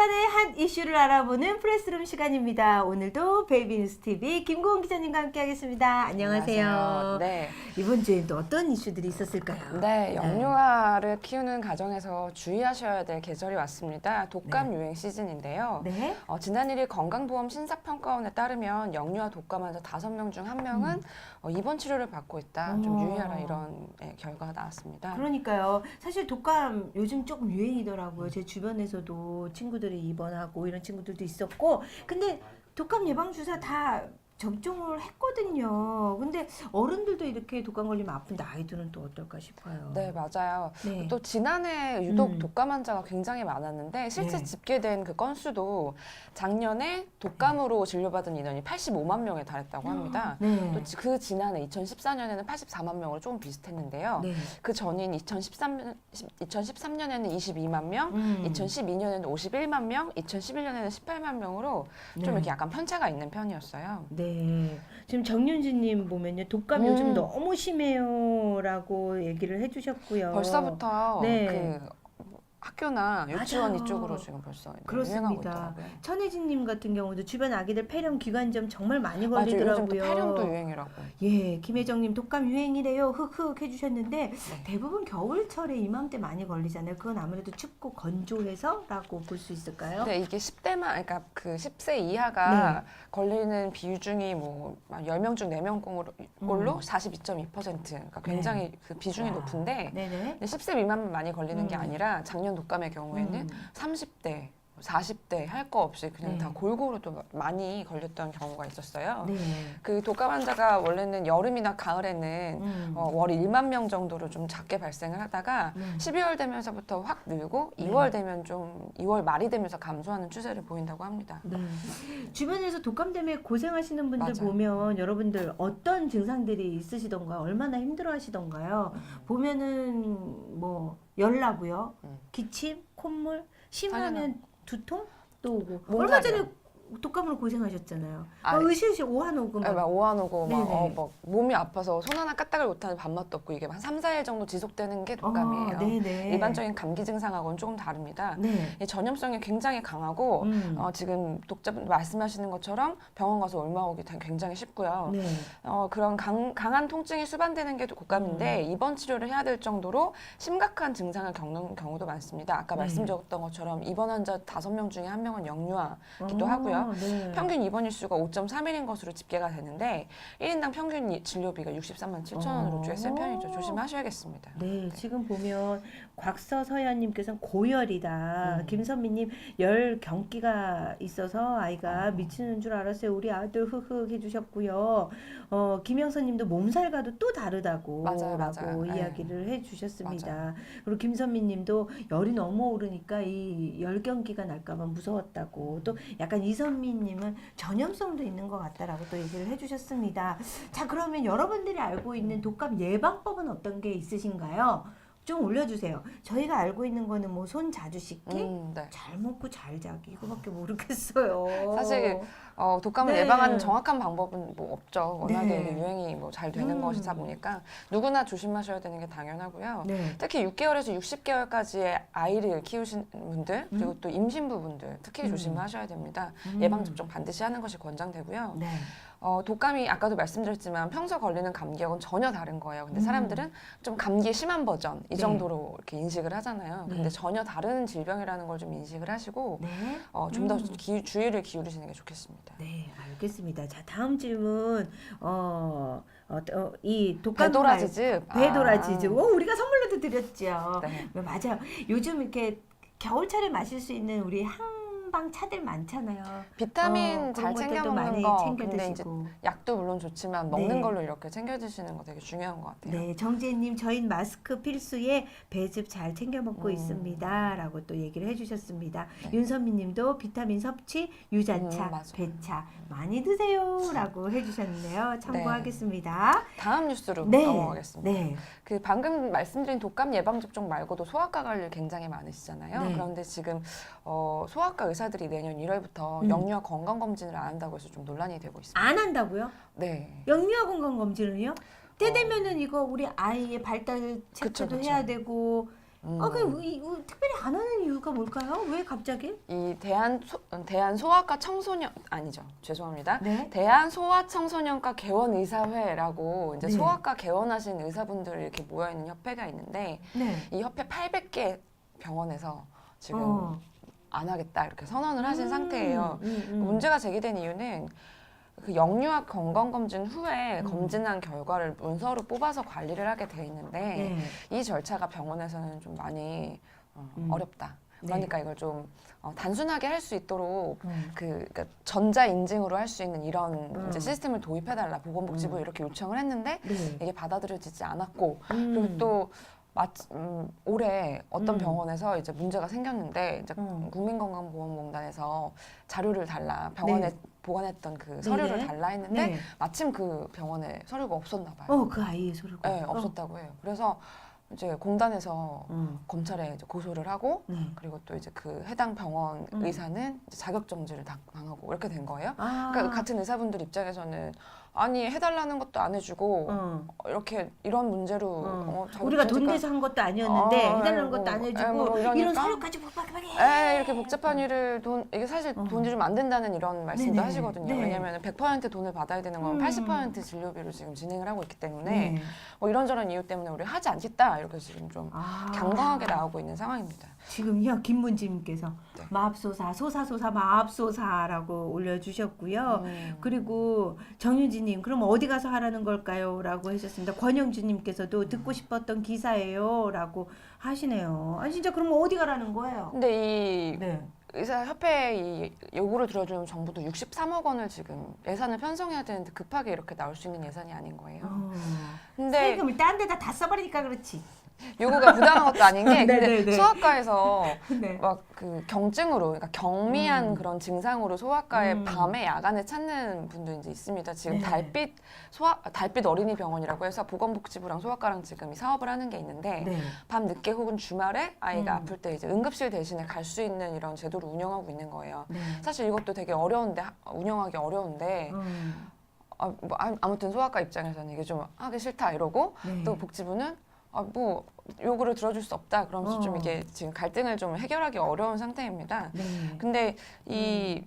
주간의 한 이슈를 알아보는 프레스룸 시간입니다. 오늘도 베이비뉴스TV 김고은 기자님과 함께하겠습니다. 안녕하세요. 안녕하세요. 네. 이번 주에 또 어떤 이슈들이 있었을까요? 네, 영유아를 키우는 가정에서 주의하셔야 될 계절이 왔습니다. 독감 유행 시즌인데요. 네. 지난 1일 건강보험 신사평가원에 따르면 영유아 독감 환자 5명 중 1명은 입원 치료를 받고 있다. 좀 유의하라 이런 결과가 나왔습니다. 그러니까요. 사실 독감 요즘 조금 유행이더라고요. 제 주변에서도 친구들이 입원하고 이런 친구들도 있었고, 근데 독감 예방 주사 다 접종을 했거든요. 근데 어른들도 이렇게 독감 걸리면 아픈데 아이들은 또 어떨까 싶어요. 네, 맞아요. 네. 또 지난해 유독 독감 환자가 굉장히 많았는데 실제 네. 집계된 그 건수도 작년에 독감으로 진료받은 인원이 85만 명에 달했다고 합니다. 네. 또 그 지난해 2014년에는 84만 명으로 조금 비슷했는데요. 네. 그 전인 2013년에는 22만 명, 2012년에는 51만 명, 2011년에는 18만 명으로 좀 네. 이렇게 약간 편차가 있는 편이었어요. 네. 지금 정윤지님 보면요. 독감 요즘 너무 심해요라고 얘기를 해주셨고요. 벌써부터 네. 그 학교나 유치원 맞아요. 이쪽으로 지금 벌써 유행하고 그렇습니다. 있더라고요. 천혜진님 같은 경우도 주변 아기들 폐렴 기관지염 정말 많이 맞아요. 요즘 또 걸리더라고요. 폐렴도 유행이라고. 예, 김혜정님 독감 유행이래요. 흑흑 해주셨는데 대부분 겨울철에 이맘때 많이 걸리잖아요. 그건 아무래도 춥고 건조해서라고 볼 수 있을까요? 네, 이게 10대만, 그러니까 그 10세 이하가 걸리는 비중이 뭐 10명 중 4명 꼴로 42.2%. 그러니까 굉장히 그 비중이 높은데 네네. 근데 10세 미만만 많이 걸리는 게 아니라 작년 독감의 경우에는 30대, 40대 할 거 없이 그냥 다 골고루 또 많이 걸렸던 경우가 있었어요. 네. 그 독감 환자가 원래는 여름이나 가을에는 월 1만 명 정도로 좀 작게 발생을 하다가 12월 되면서부터 확 늘고 2월 되면 좀 2월 말이 되면서 감소하는 추세를 보인다고 합니다. 네. 주변에서 독감 때문에 고생하시는 분들 맞아요. 보면 여러분들 어떤 증상들이 있으시던가요? 얼마나 힘들어하시던가요? 보면은 뭐 열나고요, 기침, 콧물, 심하면 두통 또 오고. 뭔가 얼마 전에 독감으로 고생하셨잖아요. 아, 의실실 오한오고 네, 막 오한오고 네네. 막 몸이 아파서 손 하나 까딱을 못하는 밥맛도 없고 이게 한 3, 4일 정도 지속되는 게 독감이에요. 네네. 일반적인 감기 증상하고는 조금 다릅니다. 네. 이 전염성이 굉장히 강하고 지금 독자분 말씀하시는 것처럼 병원 가서 옮아오기 굉장히 쉽고요. 네. 그런 강한 통증이 수반되는 게 독감인데 입원 치료를 해야 될 정도로 심각한 증상을 겪는 경우도 많습니다. 아까 말씀드렸던 것처럼 입원 환자 5명 중에 1명은 영유아기도 하고요. 네. 평균 입원 일수가 5.3일인 것으로 집계가 되는데 1인당 평균 진료비가 63만 7천 원으로 꽤 센 편이죠. 조심하셔야겠습니다. 네, 지금 보면 곽서서연님께서는 고열이다. 김선미님 열 경기가 있어서 아이가 미치는 줄 알았어요. 우리 아들 흑흑 해주셨고요. 김영선님도 몸살과도 또 다르다고 맞아요. 라고 네. 이야기를 해주셨습니다. 맞아요. 그리고 김선미님도 열이 너무 오르니까 이 열경기가 날까봐 무서웠다고. 또 약간 이선미님은 전염성도 있는 것 같다라고 또 얘기를 해주셨습니다. 자, 그러면 여러분들이 알고 있는 독감 예방법은 어떤 게 있으신가요? 좀 올려주세요. 저희가 알고 있는 거는 뭐 손 자주 씻기, 네. 잘 먹고 잘 자기 이거밖에 모르겠어요. 사실 독감을 네. 예방하는 정확한 방법은 뭐 없죠. 워낙에 네. 이게 유행이 뭐 잘 되는 것이다 보니까 누구나 조심하셔야 되는 게 당연하고요. 네. 특히 6개월에서 60개월까지의 아이를 키우신 분들 그리고 또 임신부분들 특히 조심하셔야 됩니다. 예방접종 반드시 하는 것이 권장되고요. 네. 독감이 아까도 말씀드렸지만 평소 걸리는 감기하고는 전혀 다른 거예요. 근데 사람들은 좀 감기 심한 버전 이 정도로 이렇게 인식을 하잖아요. 근데 전혀 다른 질병이라는 걸 좀 인식을 하시고 네. 좀 더 주의를 기울이시는 게 좋겠습니다. 네, 알겠습니다. 자, 다음 질문. 이 독감 배도라지즈. 배도라지즈. 우리가 선물로도 드렸죠. 네. 맞아요. 요즘 이렇게 겨울철에 마실 수 있는 우리 한방 차들 많잖아요. 비타민 잘 그런 챙겨 것들도 먹는 많이 거. 챙겨 근데 이제 드시고. 약도 물론 좋지만 먹는 네. 걸로 이렇게 챙겨 드시는 거 되게 중요한 것 같아요. 네, 정재님 저희 마스크 필수에 배즙 잘 챙겨 먹고 있습니다 라고 또 얘기를 해주셨습니다. 윤선미님도 비타민 섭취, 유자차, 맞아요. 배차 많이 드세요 라고 해주셨는데요. 참고하겠습니다. 다음 뉴스로 네. 넘어가겠습니다. 네. 그 방금 말씀드린 독감 예방 접종 말고도 소아과 관련 굉장히 많으시잖아요. 네. 그런데 지금 소아과 의사들이 내년 1월부터 영유아 건강 검진을 안 한다고 해서 좀 논란이 되고 있습니다. 안 한다고요? 네. 영유아 건강 검진을요? 때 되면은 이거 우리 아이의 발달 체크도 그쵸. 해야 되고 특별히 안 하는 이유가 뭘까요? 왜 갑자기? 이 대한 소아과 청소년 아니죠. 죄송합니다. 네. 대한 소아 청소년과 개원 의사회라고 이제 네. 소아과 개원하신 의사분들이 이렇게 모여 있는 협회가 있는데 네. 이 협회 800개 병원에서 지금 안 하겠다 이렇게 선언을 하신 상태예요. 문제가 제기된 이유는 그 영유아 건강검진 후에 검진한 결과를 문서로 뽑아서 관리를 하게 돼 있는데 이 절차가 병원에서는 좀 많이 어렵다. 그러니까 이걸 좀 단순하게 할 수 있도록 그러니까 전자 인증으로 할 수 있는 이런 이제 시스템을 도입해달라 보건복지부에 이렇게 요청을 했는데 이게 받아들여지지 않았고 그리고 또 올해 어떤 병원에서 이제 문제가 생겼는데 이제 국민건강보험공단에서 자료를 달라 병원에 보관했던 그 서류를 달라 했는데 마침 그 병원에 서류가 없었나 봐요. 그 아이의 서류가. 네, 없었다고 해요. 그래서 이제 공단에서 검찰에 이제 고소를 하고 그리고 또 이제 그 해당 병원 의사는 이제 자격 정지를 당하고 이렇게 된 거예요. 그러니까 같은 의사분들 입장에서는 아니 해달라는 것도 안 해주고 이렇게 이런 문제로 우리가 돈 내서 한 것도 아니었는데 해달라는 것도 안 해주고 이런 서류까지 이렇게 복잡한 일을 이게 사실 돈이 좀 안 된다는 이런 말씀도 하시거든요. 왜냐하면 100% 돈을 받아야 되는 건 80% 진료비로 지금 진행을 하고 있기 때문에 뭐 이런저런 이유 때문에 우리 하지 않겠다 이렇게 지금 좀 강경하게 나오고 있는 상황입니다. 지금요 김문지님께서 마압소사 소사소사 마압소사라고 올려주셨고요. 그리고 정유진님 그럼 어디 가서 하라는 걸까요? 라고 하셨습니다. 권영주님께서도 듣고 싶었던 기사예요 라고 하시네요. 아 진짜 그럼 어디 가라는 거예요? 근데 이 의사협회 이 요구를 들어주는 정부도 63억 원을 지금 예산을 편성해야 되는데 급하게 이렇게 나올 수 있는 예산이 아닌 거예요. 근데 세금을 딴 데다 다 써버리니까 그렇지. 요구가 부당한 것도 아닌 게 근데 소아과에서 막 그 경증으로 그러니까 경미한 그런 증상으로 소아과에 밤에 야간에 찾는 분도 이제 있습니다. 지금 달빛 어린이 병원이라고 해서 보건복지부랑 소아과랑 지금 이 사업을 하는 게 있는데 밤 늦게 혹은 주말에 아이가 아플 때 이제 응급실 대신에 갈 수 있는 이런 제도를 운영하고 있는 거예요. 사실 이것도 되게 어려운데 운영하기 어려운데 아무튼 소아과 입장에서는 이게 좀 하기 싫다 이러고 또 복지부는 뭐 요구를 들어줄 수 없다. 그러면서 좀 이게 지금 갈등을 좀 해결하기 어려운 상태입니다. 근데 이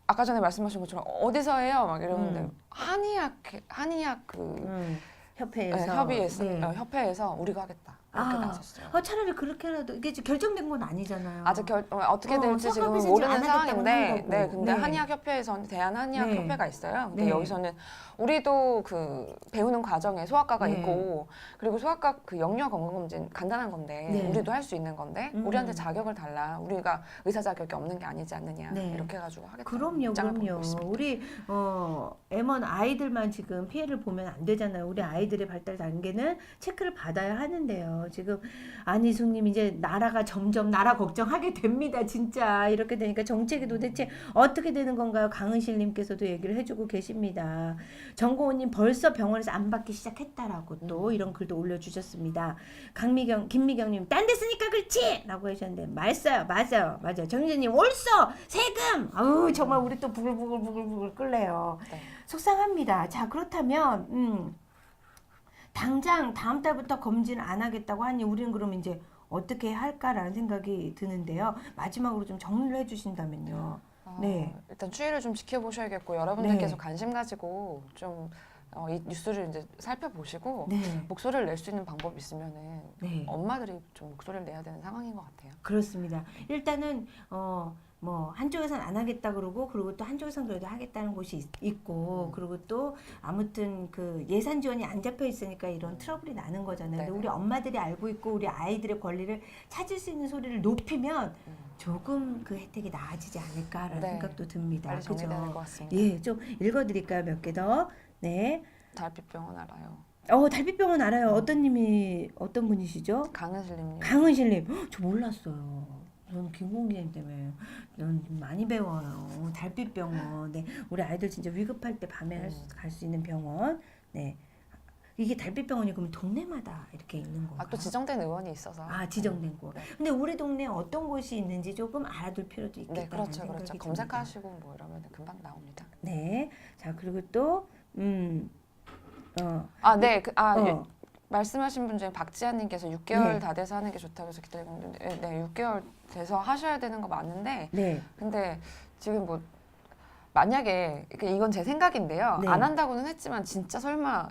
아까 전에 말씀하신 것처럼 어디서 해요? 막 이러는데 한의학 그 협의에서 협회에서 우리가 하겠다. 이렇게 나섰어요. 차라리 그렇게라도 이게 어떻게 건 아니잖아요. 아직 어떻게 될지 지금 모르는 상황인데, 근데 한의학협회에서는 대한한의학협회가 있어요. 근데 여기서는 우리도 그 배우는 과정에 소아과가 있고, 그리고 소아과 그 영유아 건강검진 간단한 건데, 우리도 할 수 있는 건데, 우리한테 자격을 달라. 우리가 의사 자격이 없는 게 아니지 않느냐. 이렇게 해가지고 하겠다. 그럼요. 우리 M1 아이들만 지금 피해를 보면 안 되잖아요. 우리 아이들의 발달 단계는 체크를 받아야 하는데요. 지금 안희숙님 이제 나라가 점점 나라 걱정하게 됩니다. 진짜 이렇게 되니까 정책이 도대체 어떻게 되는 건가요? 강은실님께서도 얘기를 해주고 계십니다. 정고은님 벌써 병원에서 안 받기 시작했다라고 또 이런 글도 올려주셨습니다. 김미경님 딴 데 쓰니까 그렇지! 라고 하셨는데 맞아요. 정유진님 올써 세금! 아우 정말 우리 또 부글부글 끓네요. 속상합니다. 자 그렇다면 당장 다음 달부터 검진 안 하겠다고 하니 우리는 그럼 이제 어떻게 할까라는 생각이 드는데요. 마지막으로 좀 정리를 해주신다면요. 일단 추이를 좀 지켜보셔야겠고 여러분들께서 관심 가지고 좀 이 뉴스를 이제 살펴보시고 목소리를 낼 수 있는 방법이 있으면은 엄마들이 좀 목소리를 내야 되는 상황인 것 같아요. 그렇습니다. 일단은 뭐 한쪽에서는 안 하겠다 그러고 그리고 또 한쪽에서는 그래도 하겠다는 곳이 있고 그리고 또 아무튼 그 예산 지원이 안 잡혀 있으니까 이런 트러블이 나는 거잖아요. 근데 우리 엄마들이 알고 있고 우리 아이들의 권리를 찾을 수 있는 소리를 높이면 조금 그 혜택이 나아지지 않을까라는 생각도 듭니다. 빨리 정리되는 것 같습니다. 예, 좀 읽어드릴까요? 몇 개 더. 달빛병원 알아요. 달빛병원 알아요. 어떤 분이시죠? 강은실님. 강은실님. 저 몰랐어요. 저는 김공기님 때문에 많이 배워요. 달빛병원. 우리 아이들 진짜 위급할 때 밤에 갈 수 있는 병원. 이게 달빛병원이 그럼 동네마다 이렇게 있는 건가요? 또 지정된 의원이 있어서. 지정된 곳. 근데 우리 동네에 어떤 곳이 있는지 조금 알아둘 필요도 있겠다. 그렇죠. 검색하시고 뭐 이러면 금방 나옵니다. 말씀하신 분 중에 박지한님께서 6개월 네. 다 돼서 하는 게 좋다고 해서 기다리고 있는데 네, 6개월 돼서 하셔야 되는 거 맞는데 네. 근데 지금 뭐 만약에 이건 제 생각인데요. 네. 안 한다고는 했지만 진짜 설마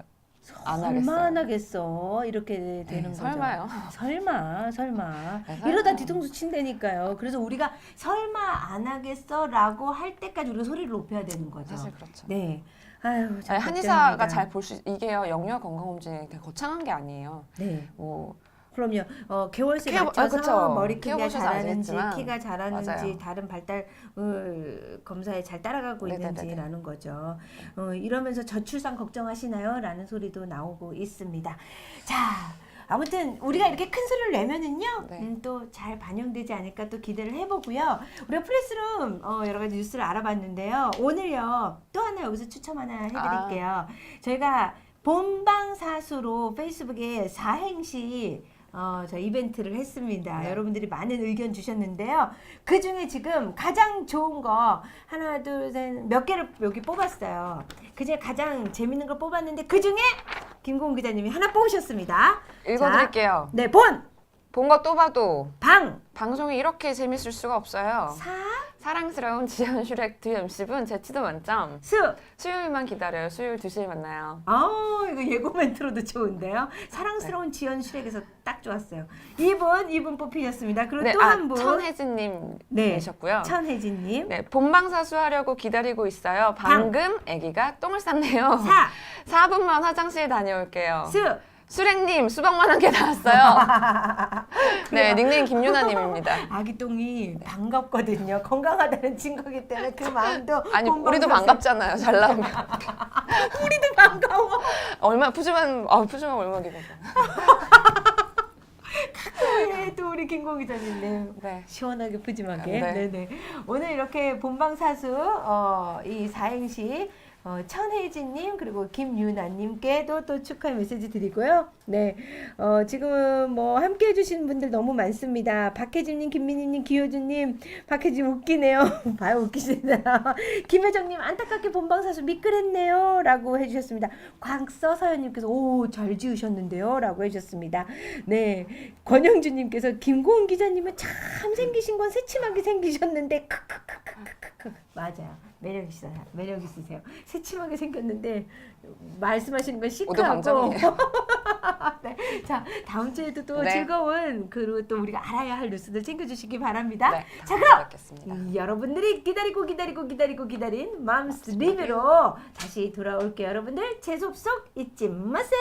안 하겠어요. 설마 안 하겠어. 이렇게 되는 네, 거죠. 설마요. 설마. 네, 설마. 이러다 뒤통수 친다니까요. 그래서 우리가 설마 안 하겠어라고 할 때까지 우리가 소리를 높여야 되는 거죠. 사실 그렇죠. 네. 아유, 참 아니, 한의사가 걱정입니다. 잘 볼 수 이게요. 영유아 건강검진이 되게 거창한 게 아니에요. 네. 뭐 그럼요. 개월수에 케어- 맞춰서 그쵸. 머리 크기가 키워보셔서 자라는지 아시겠지만. 키가 자라는지 맞아요. 다른 발달 검사에 잘 따라가고 네네네네. 있는지라는 거죠. 이러면서 저출산 걱정하시나요? 라는 소리도 나오고 있습니다. 자, 아무튼 우리가 이렇게 큰 소리를 내면은요, 네. 또 잘 반영되지 않을까 또 기대를 해보고요. 우리가 프레스룸 여러 가지 뉴스를 알아봤는데요. 오늘요 또 하나 여기서 추첨 하나 해드릴게요. 저희가 본방사수로 페이스북에 사행시 저 이벤트를 했습니다. 네. 여러분들이 많은 의견 주셨는데요. 그 중에 지금 가장 좋은 거 하나, 둘, 셋 몇 개를 여기 뽑았어요. 그 중에 가장 재밌는 걸 뽑았는데 그 중에 김고은 기자님이 하나 뽑으셨습니다. 읽어드릴게요. 네, 본, 본 거 또 봐도 방, 방송이 이렇게 재밌을 수가 없어요. 사, 사랑스러운 지연 슈렉 두 MC분 재치도 만점. 수. 수요일만 기다려요. 수요일 2시에 만나요. 이거 예고 멘트로도 좋은데요. 사랑스러운 지연 슈렉에서 딱 좋았어요. 이분 뽑히셨습니다. 그리고 네, 또 한 분. 천혜진님 네, 계셨고요. 천혜진님. 네, 본방사수 하려고 기다리고 있어요. 방금 아기가 똥을 쌌네요. 사, 4분만 화장실 다녀올게요. 수. 수랭님 수박만 한 개 나왔어요. 네, 닉네임 김유나님입니다. 아기 똥이 반갑거든요. 건강하다는 증거기 때문에 그 마음도 아니 본방사수. 우리도 반갑잖아요. 잘 나오면. 우리도 반가워. 얼마 푸짐한 월막이거든. 네, 또 우리 김고 기자님 네. 시원하게 푸짐하게. 네. 네네. 오늘 이렇게 본방사수 이 사행시 천혜진님 그리고 김유나님께도 또 축하 메시지 드리고요. 네, 지금 뭐 함께 해주시는 분들 너무 많습니다. 박혜진님, 김민희님, 기효준님, 박혜진 웃기네요. 봐요, 웃기시다. 김혜정님 안타깝게 본방사수 미끌했네요. 라고 해주셨습니다. 광서서연님께서 오, 잘 지으셨는데요. 라고 해주셨습니다. 네, 권영주님께서 김고은 기자님은 참 생기신 건 새침하게 생기셨는데 크크크크크크 맞아요. 매력 있어요. 매력 있으세요. 새침하게 생겼는데 말씀하시는 건 모두 시크하고. 방점이에요. 네. 자, 다음 주에도 또 네. 즐거운 그리고 또 우리가 알아야 할 뉴스들 챙겨주시기 바랍니다. 네, 자, 그럼 뵙겠습니다. 여러분들이 기다린 맘스 리뷰로 다시 돌아올게요. 여러분들 재수업 속 잊지 마세요.